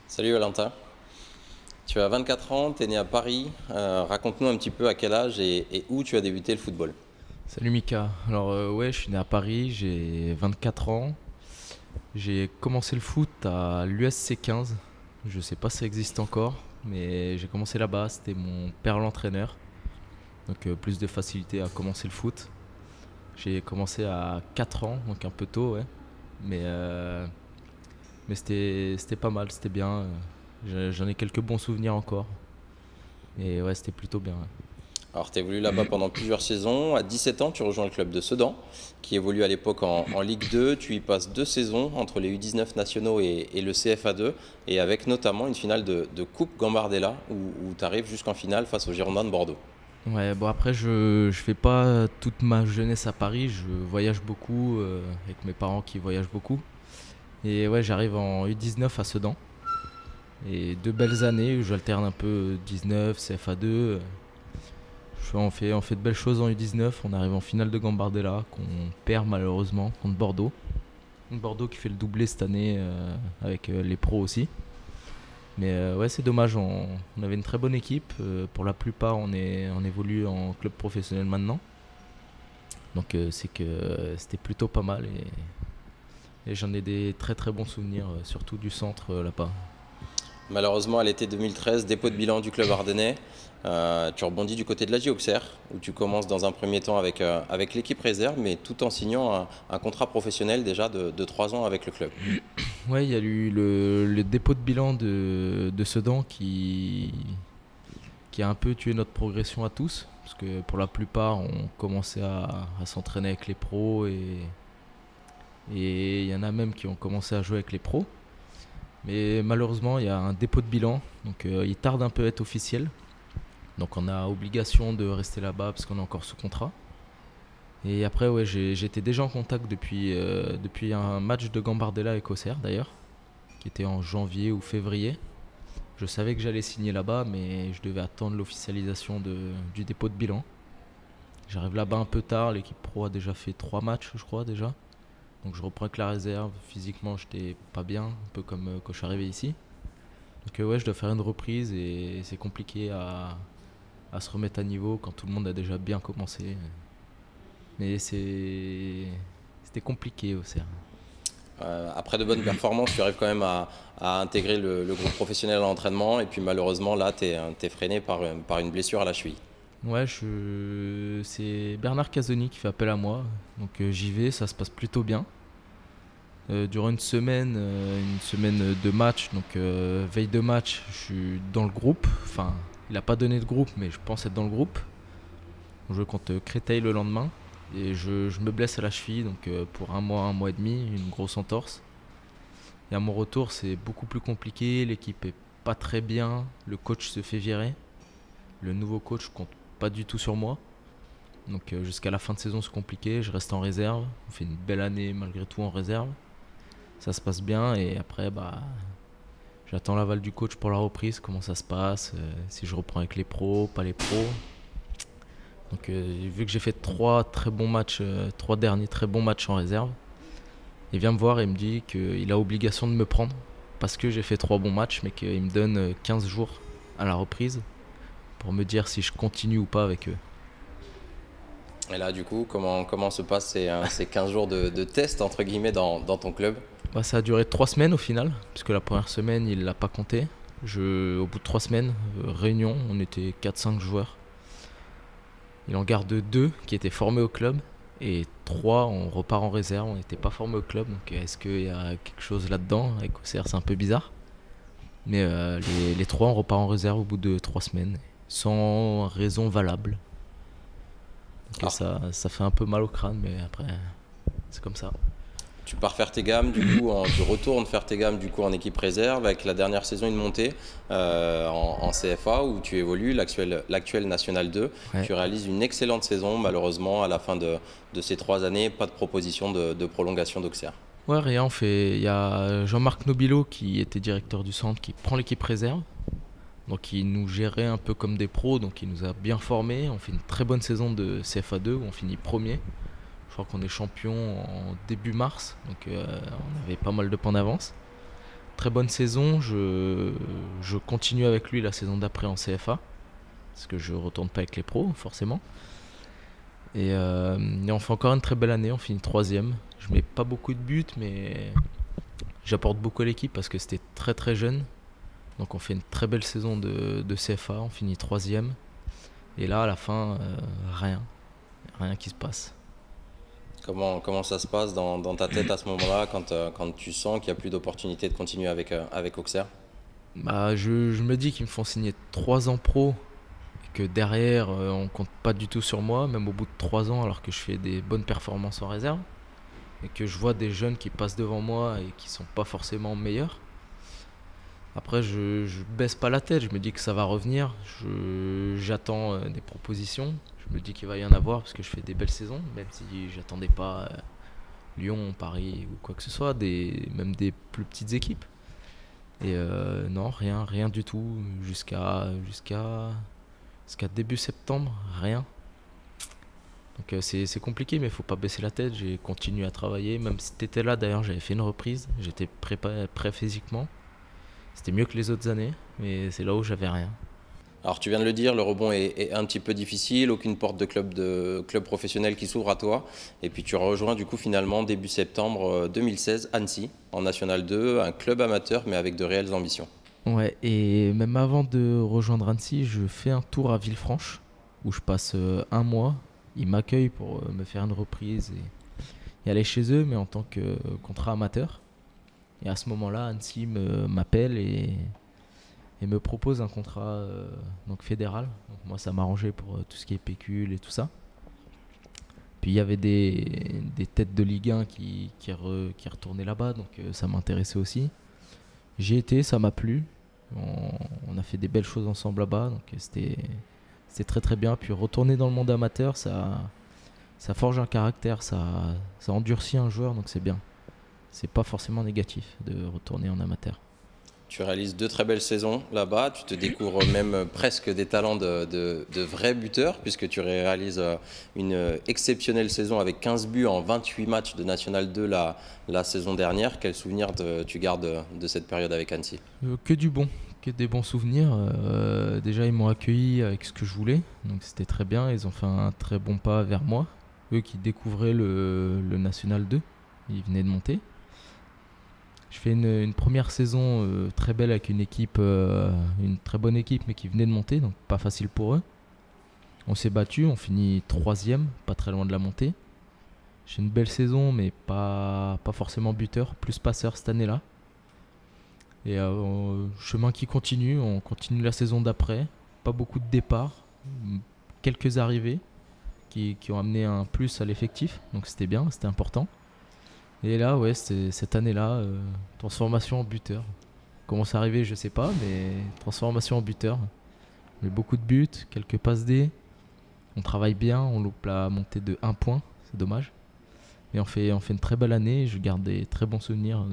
Salut Valentin, tu as 24 ans, tu es né à Paris. Raconte-nous un petit peu à quel âge et où tu as débuté le football. Salut Mika, alors ouais, je suis né à Paris, j'ai 24 ans. J'ai commencé le foot à l'USC 15. Je sais pas si ça existe encore, mais j'ai commencé là-bas, c'était mon père l'entraîneur. Donc plus de facilité à commencer le foot. J'ai commencé à 4 ans, donc un peu tôt, ouais. Mais c'était pas mal, c'était bien. J'en ai quelques bons souvenirs encore. Et ouais, c'était plutôt bien, ouais. Alors tu évolué là-bas pendant plusieurs saisons. À 17 ans, tu rejoins le club de Sedan, qui évolue à l'époque en Ligue 2. Tu y passes 2 saisons entre les U19 nationaux et le CFA2, et avec notamment une finale de Coupe Gambardella, où tu arrives jusqu'en finale face aux Girondins de Bordeaux. Ouais, bon après je fais pas toute ma jeunesse à Paris, je voyage beaucoup avec mes parents qui voyagent beaucoup. Et ouais, j'arrive en U19 à Sedan. Et 2 belles années où j'alterne un peu 19, CFA2. On fait de belles choses en U19, on arrive en finale de Gambardella qu'on perd malheureusement contre Bordeaux. Bordeaux qui fait le doublé cette année avec les pros aussi. Mais ouais, c'est dommage, on avait une très bonne équipe. Pour la plupart, on évolue en club professionnel maintenant. Donc c'est que c'était plutôt pas mal et j'en ai des très très bons souvenirs, surtout du centre là-bas. Malheureusement, à l'été 2013, dépôt de bilan du club ardennais. Tu rebondis du côté de l'AJ Auxerre, où tu commences dans un premier temps avec l'équipe réserve, mais tout en signant un contrat professionnel déjà de 3 ans avec le club. Ouais, il y a eu le dépôt de bilan de Sedan qui a un peu tué notre progression à tous. Parce que pour la plupart, on commençait à s'entraîner avec les pros et il y en a même qui ont commencé à jouer avec les pros. Mais malheureusement, il y a un dépôt de bilan, donc il tarde un peu à être officiel. Donc on a obligation de rester là-bas parce qu'on est encore sous contrat. Et après, ouais, j'étais déjà en contact depuis un match de Gambardella avec Auxerre d'ailleurs, qui était en janvier ou février. Je savais que j'allais signer là-bas, mais je devais attendre l'officialisation du dépôt de bilan. J'arrive là-bas un peu tard, l'équipe pro a déjà fait 3 matchs, je crois déjà. Donc je reprends avec la réserve, physiquement j'étais pas bien, un peu comme quand je suis arrivé ici. Donc ouais, je dois faire une reprise et c'est compliqué à se remettre à niveau quand tout le monde a déjà bien commencé. Mais c'était compliqué au CERN. Après de bonnes performances, tu arrives quand même à intégrer le groupe professionnel à l'entraînement, et puis malheureusement là, tu es freiné par une blessure à la cheville. Ouais, c'est Bernard Casoni qui fait appel à moi. Donc j'y vais, ça se passe plutôt bien. Durant une semaine de match, donc veille de match, je suis dans le groupe. Enfin, il n'a pas donné de groupe, mais je pense être dans le groupe. On joue contre Créteil le lendemain. Et je me blesse à la cheville, donc pour un mois et demi, une grosse entorse. Et à mon retour, c'est beaucoup plus compliqué. L'équipe est pas très bien. Le coach se fait virer. Le nouveau coach compte pas du tout sur moi. Donc jusqu'à la fin de saison, c'est compliqué. Je reste en réserve. On fait une belle année malgré tout en réserve. Ça se passe bien et après, j'attends l'aval du coach pour la reprise. Comment ça se passe, si je reprends avec les pros, pas les pros. Donc vu que j'ai fait 3 très bons matchs, 3 derniers très bons matchs en réserve, il vient me voir et me dit qu'il a obligation de me prendre parce que j'ai fait 3 bons matchs, mais qu'il me donne 15 jours à la reprise pour me dire si je continue ou pas avec eux. Et là, du coup, comment se passent ces 15 jours de test, entre guillemets, dans ton club? Ça a duré 3 semaines au final, puisque la première semaine, il ne l'a pas compté. Au bout de 3 semaines, réunion, on était 4-5 joueurs. Il en garde 2 qui étaient formés au club et 3, on repart en réserve. On n'était pas formés au club, donc est-ce qu'il y a quelque chose là-dedans? Avec OCR, c'est un peu bizarre. Mais les 3, on repart en réserve au bout de 3 semaines, sans raison valable. Donc ça fait un peu mal au crâne, mais après, c'est comme ça. Tu pars faire tes gammes, du coup, tu retournes faire tes gammes du coup en équipe réserve avec la dernière saison une montée en CFA où tu évolues, l'actuel National 2. Ouais. Tu réalises une excellente saison, malheureusement à la fin de ces 3 années, pas de proposition de prolongation d'Auxerre. Ouais, rien, il y a Jean-Marc Nobilo qui était directeur du centre qui prend l'équipe réserve. Donc il nous gérait un peu comme des pros, donc il nous a bien formés. On fait une très bonne saison de CFA2 où on finit premier. Je crois qu'on est champion en début mars, donc on avait pas mal de points d'avance. Très bonne saison, je continue avec lui la saison d'après en CFA, parce que je retourne pas avec les pros forcément. Et on fait encore une très belle année, on finit troisième. Je mets pas beaucoup de buts, mais j'apporte beaucoup à l'équipe parce que c'était très très jeune. Donc on fait une très belle saison de CFA, on finit troisième. Et là à la fin, rien qui se passe. Comment ça se passe dans ta tête à ce moment-là quand tu sens qu'il n'y a plus d'opportunité de continuer avec Auxerre? Bah, je me dis qu'ils me font signer 3 ans pro et que derrière on compte pas du tout sur moi, même au bout de 3 ans alors que je fais des bonnes performances en réserve et que je vois des jeunes qui passent devant moi et qui sont pas forcément meilleurs. Après je baisse pas la tête, je me dis que ça va revenir, j'attends des propositions, je me dis qu'il va y en avoir parce que je fais des belles saisons, même si j'attendais pas Lyon, Paris ou quoi que ce soit, même des plus petites équipes. Et non, rien du tout jusqu'à début septembre, rien. Donc c'est compliqué, mais il faut pas baisser la tête. J'ai continué à travailler, même si tu étais là d'ailleurs, j'avais fait une reprise, j'étais prêt physiquement. C'était mieux que les autres années, mais c'est là où j'avais rien. Alors tu viens de le dire, le rebond est un petit peu difficile, aucune porte de club professionnel qui s'ouvre à toi. Et puis tu rejoins du coup finalement début septembre 2016 Annecy en National 2, un club amateur mais avec de réelles ambitions. Ouais, et même avant de rejoindre Annecy, je fais un tour à Villefranche où je passe un mois. Ils m'accueillent pour me faire une reprise et aller chez eux, mais en tant que contrat amateur. Et à ce moment-là, Annecy m'appelle et me propose un contrat donc fédéral. Donc moi, ça m'arrangeait pour tout ce qui est pécule et tout ça. Puis il y avait des têtes de Ligue 1 qui retournaient là-bas, donc ça m'intéressait aussi. J'y étais, ça m'a plu. On a fait des belles choses ensemble là-bas, donc c'était très très bien. Puis retourner dans le monde amateur, ça forge un caractère, ça endurcit un joueur, donc c'est bien. C'est pas forcément négatif de retourner en amateur. Tu réalises 2 très belles saisons là-bas, tu te découvres même presque des talents de vrais buteurs puisque tu réalises une exceptionnelle saison avec 15 buts en 28 matchs de National 2 la saison dernière. Quel souvenir tu gardes de cette période avec Annecy? Que des bons souvenirs. Déjà ils m'ont accueilli avec ce que je voulais, donc c'était très bien, ils ont fait un très bon pas vers moi. Eux qui découvraient le National 2, ils venaient de monter. Je fais une première saison très belle avec une très bonne équipe, mais qui venait de monter, donc pas facile pour eux. On s'est battu, on finit troisième, pas très loin de la montée. J'ai une belle saison, mais pas forcément buteur, plus passeur cette année-là. Et chemin qui continue, on continue la saison d'après. Pas beaucoup de départs, quelques arrivées qui ont amené un plus à l'effectif, donc c'était bien, c'était important. Et là, ouais, cette année-là, transformation en buteur. Comment c'est arrivé, je sais pas, mais transformation en buteur. Mais beaucoup de buts, quelques passes D. On travaille bien, on loupe la montée de 1 point, c'est dommage. Mais on fait une très belle année, je garde des très bons souvenirs,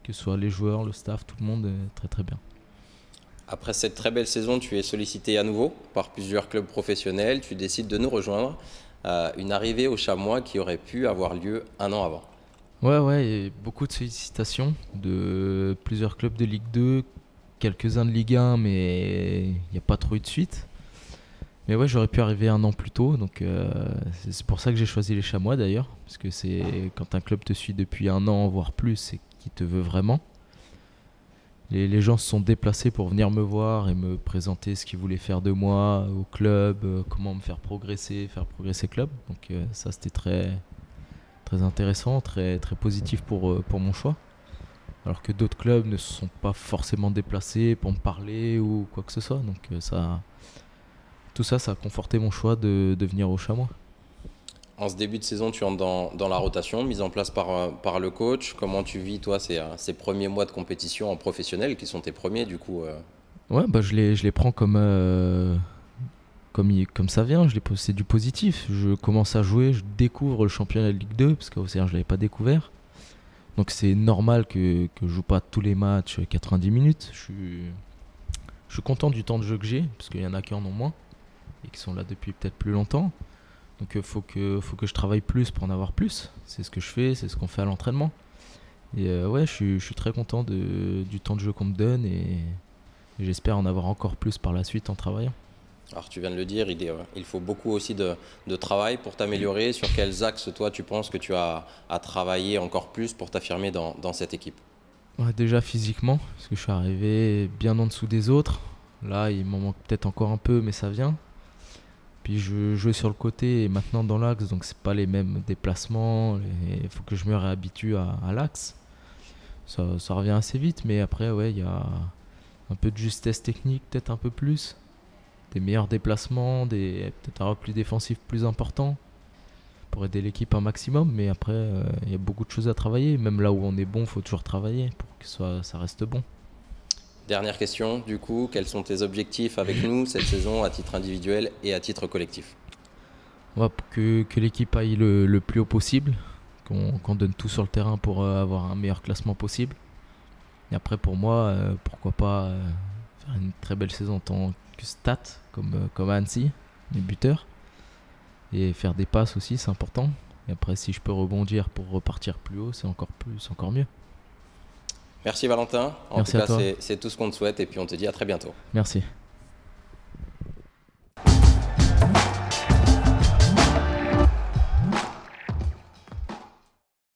que ce soit les joueurs, le staff, tout le monde, très très bien. Après cette très belle saison, tu es sollicité à nouveau par plusieurs clubs professionnels, tu décides de nous rejoindre. Une arrivée au Chamois qui aurait pu avoir lieu 1 an avant. Ouais, et beaucoup de sollicitations de plusieurs clubs de Ligue 2, quelques-uns de Ligue 1, mais il n'y a pas trop eu de suite. Mais ouais, j'aurais pu arriver 1 an plus tôt, donc c'est pour ça que j'ai choisi les Chamois d'ailleurs, parce que c'est quand un club te suit depuis 1 an, voire plus, c'est qu'il te veut vraiment. Les gens se sont déplacés pour venir me voir et me présenter ce qu'ils voulaient faire de moi au club, comment me faire progresser le club. Donc ça c'était très intéressant, très positif pour mon choix. Alors que d'autres clubs ne se sont pas forcément déplacés pour me parler ou quoi que ce soit. Donc tout ça a conforté mon choix de venir au Chamois. En ce début de saison, tu entres dans la rotation mise en place par le coach. Comment tu vis, toi, ces premiers mois de compétition en professionnel, qui sont tes premiers, du coup Ouais, bah, je les prends comme ça vient. C'est du positif. Je commence à jouer, je découvre le championnat de Ligue 2, parce qu'OCR, je ne l'avais pas découvert. Donc c'est normal que je joue pas tous les matchs 90 minutes. Je suis content du temps de jeu que j'ai, parce qu'il y en a qui en ont moins, et qui sont là depuis peut-être plus longtemps. Donc il faut que je travaille plus pour en avoir plus. C'est ce que je fais, c'est ce qu'on fait à l'entraînement. Et ouais, je suis très content du temps de jeu qu'on me donne, et j'espère en avoir encore plus par la suite en travaillant. Alors tu viens de le dire, il faut beaucoup aussi de travail pour t'améliorer. Sur quels axes, toi, tu penses que tu as à travailler encore plus pour t'affirmer dans cette équipe? Ouais, déjà physiquement, parce que je suis arrivé bien en dessous des autres. Là, il m'en manque peut-être encore un peu, mais ça vient. Puis je jouais sur le côté et maintenant dans l'axe, donc c'est pas les mêmes déplacements. Il faut que je me réhabitue à l'axe. Ça revient assez vite, mais après, ouais, il y a un peu de justesse technique, peut-être un peu plus. Des meilleurs déplacements, peut-être un repli défensif plus important pour aider l'équipe un maximum. Mais après, il y a beaucoup de choses à travailler. Même là où on est bon, il faut toujours travailler pour que ça reste bon. Dernière question, du coup, quels sont tes objectifs avec nous cette saison à titre individuel et à titre collectif? On va pour que l'équipe aille le plus haut possible, qu'on donne tout sur le terrain pour avoir un meilleur classement possible. Et après, pour moi, pourquoi pas faire une très belle saison en tant que stat, comme à Annecy, les buteurs. Et faire des passes aussi, c'est important. Et après, si je peux rebondir pour repartir plus haut, c'est encore mieux. Merci Valentin. En Merci tout à cas, toi. c'est tout ce qu'on te souhaite et puis on te dit à très bientôt. Merci.